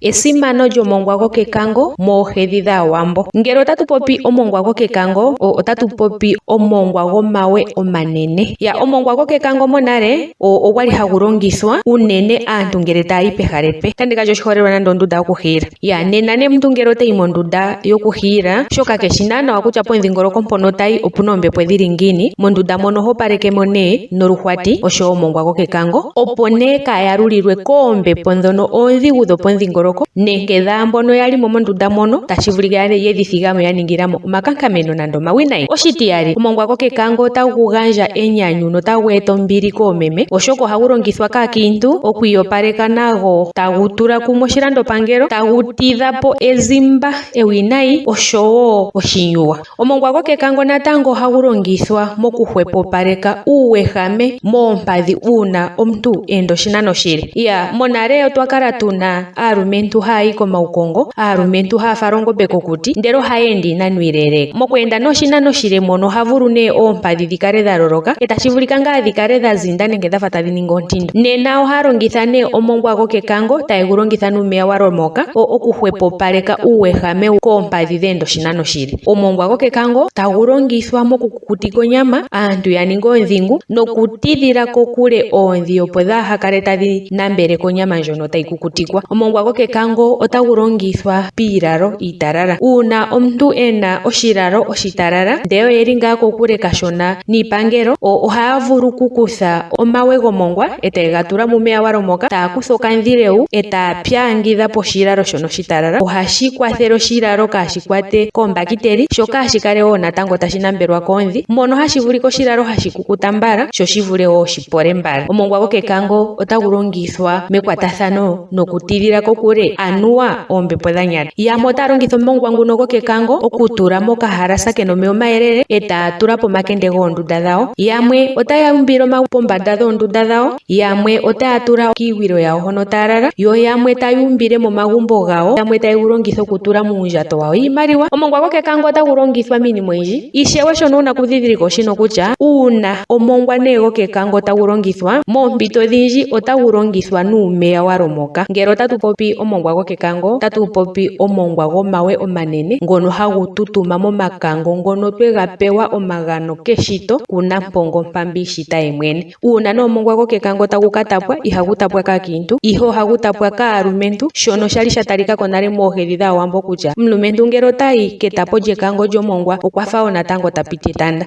Esimano lyomongwa gokekango moohedhi dhAawambo. Ngele otatu popi omongwa gokekango, otatu popi omongwa gomawe omanene. Omongwa gokekango monale ogwali hagu longithwa unene aantu ngele taya yi pehala epe. Tandi gandja oshiholelwa nande ondunda yokuhiila. Nena omuntu ngele otayi mondunda yokuhiila, shoka keshi naana kutya pomudhingoloko mpono tayi opuna oombepo dhili ngiini, mondunda mono ho opalekemo noluhwati oshowo omongwa gokekango, opo kaaya lulilwe koombepo ndhono oondhigu dhopomudhingoloko nenge dhaambono yalimo mondunda mono tashi vulika yedhi thigamo ya ningilamo omakankameno nande omawinayi. Oshitiyali, omongwa gokekango otagu gandja enyanyu notagu eta ombili koomeme, oshoka ohagu longithwa kaakiintu okwiiyopaleka nago, tagu tula kumwe oshilandopangelo, tagu tidhapo ezimba ewinayi oshowo oshinyuwa. Omongwa gokekango natango ohagu longithwa mokuhwepopaleka uuwehame moompadhi uuna omuntu enda oshinano oshile. Monale otwa kala tuna aalumentu haya yi komaukongo, aalumentu haya fala oongombe kokuti, ndele ohaya ende iinano iileeleka. Mokweenda oshinano oshile mono oha vulu oompadhi dhikale dha loloka, tashi vulika ngaa dhikale dha zinda nenge dhafa tadhi ningi ontindo. Nena ohaya longitha omongwa gokekango, taye gu longitha nuumeya wa lomoka okuhwepopaleka uuwehame koompadhi dheenda oshinano oshile. Omongwa gokekango tagu longithwa mokukukutika onyama, aantu ya ninge oondhingu, nokutidhila kokule oondhi opo dhaa kale tadhi nambeleko onyama ndjono tayi kukutikwa. Omongwa gokekango otagu longithwa piilalo iitalala. Uuna omuntu ena oshilalo oshitalala ndele oyeli ngaa kokule kashona niipangelo, ohaya vulu okukutha omawe gomongwa etaye ga tula muumeya wa lomoka, taya kutha okandhileu etaya pyangidha poshilalo shono oshitalala. Ohashi kwathele oshilalo kaashi kwate koombakiteli, sho kaashi kale wo natango tashi nambelwa koondhi, mono hashi vulika oshilalo hashi kukuta mbala sho shi vule wo shipole mbala. Omongwa gokekango otagu longithwa mekwatathano nokutidhila kokule anuwa oombepo dha nyata. Yamwe otaya longitha omongwa nguno gokekango okutula mokahalasa kena omeya omayelele etaya tula pomakende goondunda dhawo. Yamwe otaya umbile pombanda dhoondunda dhawo, yamwe otaya tula kiigwilo yawo hono taya lala, yo yamwe taya umbile momagumbo gawo, yamwe taye gu longitha okutula muundjato wawo iimaliwa. Omongwa gokekango otagu longithwa miinima oyindji. Ishewe shono wuna okudhidhilika oshino kutya uuna omongwa gokekango tagu longithwa, moompito odhindji otagu longithwa nuumeya wa lomoka. Ngele otatu popi omongwa gokekango, otatu popi omongwa gomawe omanene ngono hagu tutuma momakango ngono twega pewa omagano keshito kuNampongo mpamba ishita yemwene. Uuna omongwa gokekango tagu ka tapwa, ihagu tapwa kaakiintu, ihe ohagu tapwa kaalumentu, shono shali sha talikako nale moohedhi dhAawambo kutya omulumentu ngele otayi ketapo lyekango lyomongwa okwafa wo natango ta piti etanda.